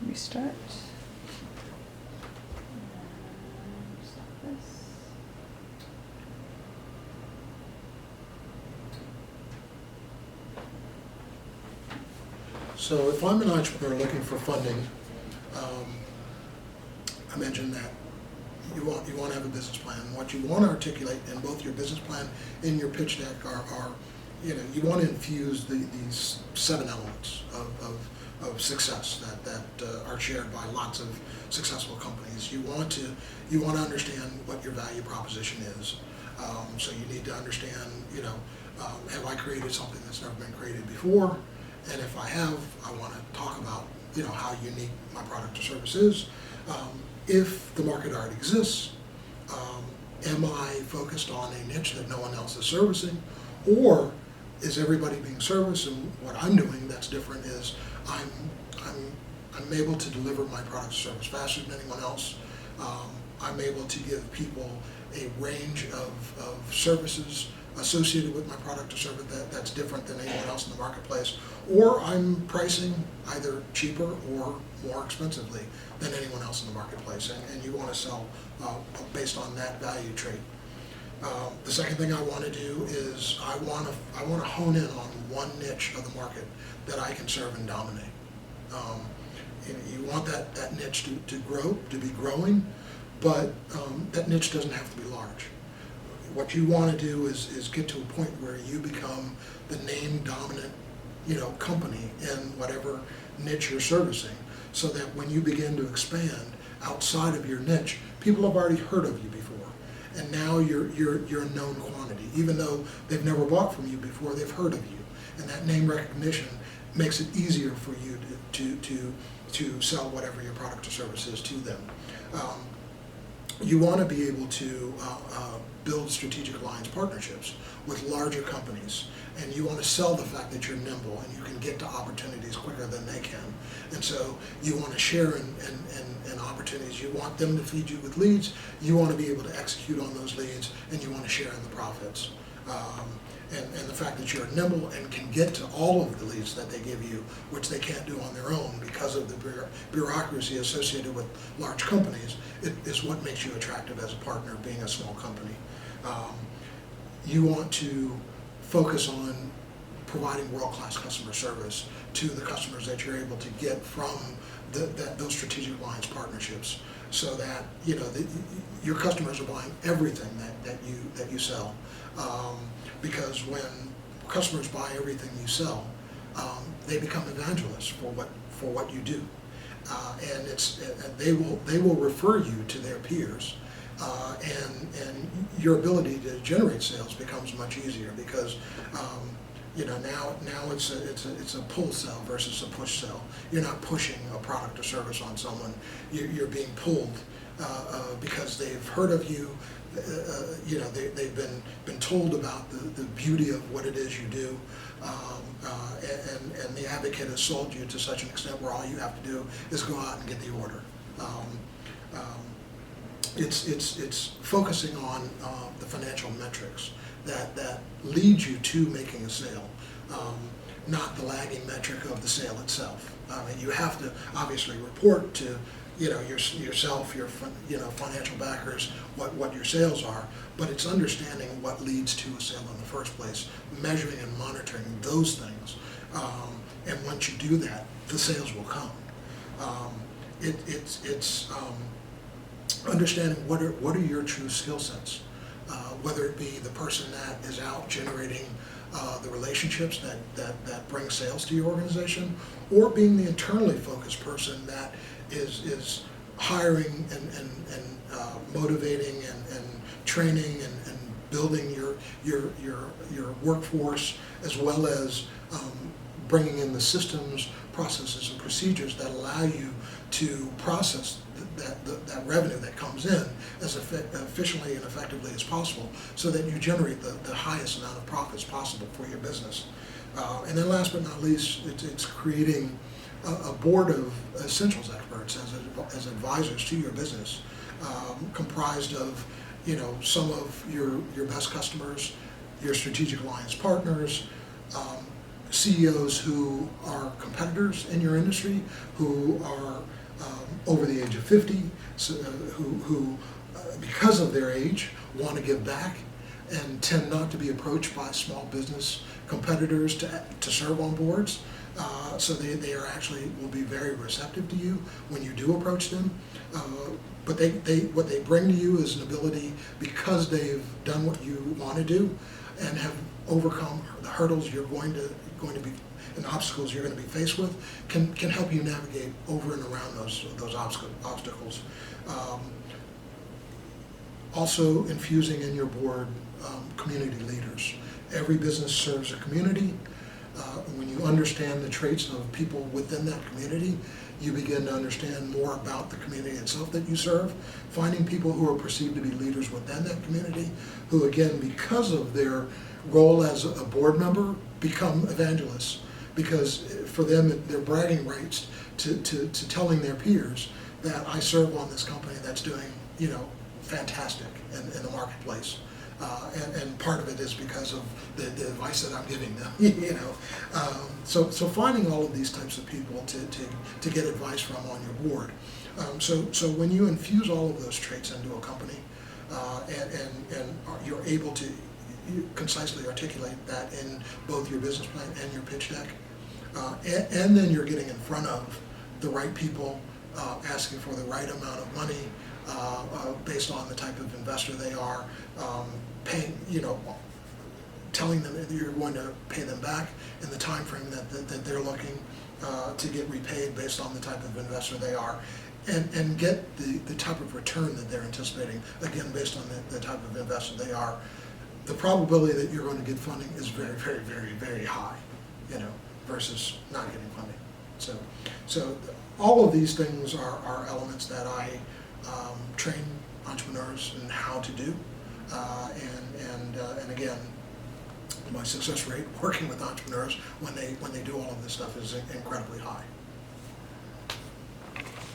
Restart. Stop this. So if I'm an entrepreneur looking for funding, I mentioned that you want to have a business plan. What you want to articulate in both your business plan and your pitch deck are you want to infuse these 7 elements of success that are shared by lots of successful companies. You want to understand what your value proposition is. So you need to understand, have I created something that's never been created before? And if I have, I want to talk about, how unique my product or service is. If the market already exists, am I focused on a niche that no one else is servicing? Or is everybody being serviced? And what I'm doing that's different is I'm able to deliver my product or service faster than anyone else. I'm able to give people a range of services associated with my product or service that's different than anyone else in the marketplace, or I'm pricing either cheaper or more expensively than anyone else in the marketplace, and you want to sell based on that value trait. The second thing I want to do is I want to hone in on one niche of the market that I can serve and dominate. You want that niche to grow, to be growing, but that niche doesn't have to be large. What you want to do is get to a point where you become the name dominant, company in whatever niche you're servicing, so that when you begin to expand outside of your niche, people have already heard of you before, and now you're a known quantity. Even though they've never bought from you before, they've heard of you, and that name recognition makes it easier for you to sell whatever your product or service is to them. You want to be able to build strategic alliance partnerships with larger companies, and you want to sell the fact that you're nimble and you can get to opportunities quicker than they can. And so you want to share in opportunities. You want them to feed you with leads. You want to be able to execute on those leads, and you want to share in the profits. And the fact that you're nimble and can get to all of the leads that they give you, which they can't do on their own because of the bureaucracy associated with large companies, it is what makes you attractive as a partner, being a small company. You want to focus on providing world-class customer service to the customers that you're able to get from those strategic alliance partnerships, so that your customers are buying everything that you sell. Because when customers buy everything you sell, they become evangelists for what you do, and they will refer you to their peers, and your ability to generate sales becomes much easier because now it's a pull sell versus a push sell. You're not pushing a product or service on someone. You're being pulled because they've heard of you. They've been told about the beauty of what it is you do, and the advocate has sold you to such an extent where all you have to do is go out and get the order. It's focusing on the financial metrics that lead you to making a sale, not the lagging metric of the sale itself. You have to obviously report to yourself, your financial backers, what your sales are, but it's understanding what leads to a sale in the first place, measuring and monitoring those things, and once you do that, the sales will come. It's understanding what are your true skill sets, whether it be the person that is out generating the relationships that bring sales to your organization, or being the internally focused person that is hiring and motivating and training and building your workforce, as well as bringing in the systems, processes, and procedures that allow you to process that revenue that comes in as efficiently and effectively as possible, so that you generate the highest amount of profits possible for your business. And then last but not least, it's creating a board of essentials experts as advisors to your business, comprised of some of your best customers, your strategic alliance partners, CEOs who are competitors in your industry, who are over the age of 50, so, who because of their age, want to give back and tend not to be approached by small business competitors to serve on boards. So they are actually will be very receptive to you when you do approach them. But what they bring to you is an ability, because they've done what you want to do and have overcome the hurdles you're going to be and obstacles you're going to be faced with, can help you navigate over and around those obstacles. Also infusing in your board community leaders. Every business serves a community. When you understand the traits of people within that community, you begin to understand more about the community itself that you serve, finding people who are perceived to be leaders within that community, who again, because of their role as a board member, become evangelists, because for them, they're bragging rights to telling their peers that I serve on this company that's doing, fantastic in the marketplace. And part of it is because of the advice that I'm giving them, So finding all of these types of people to get advice from on your board. So when you infuse all of those traits into a company, and you're able to concisely articulate that in both your business plan and your pitch deck, and then you're getting in front of the right people, asking for the right amount of money, based on the type of investor they are, paying, telling them that you're going to pay them back in the time frame that they're looking to get repaid based on the type of investor they are, and get the type of return that they're anticipating, again, based on the type of investor they are. The probability that you're going to get funding is very, very, very, very high, versus not getting funding. So all of these things are elements that I train entrepreneurs in how to do, and again, my success rate working with entrepreneurs when they do all of this stuff is incredibly high.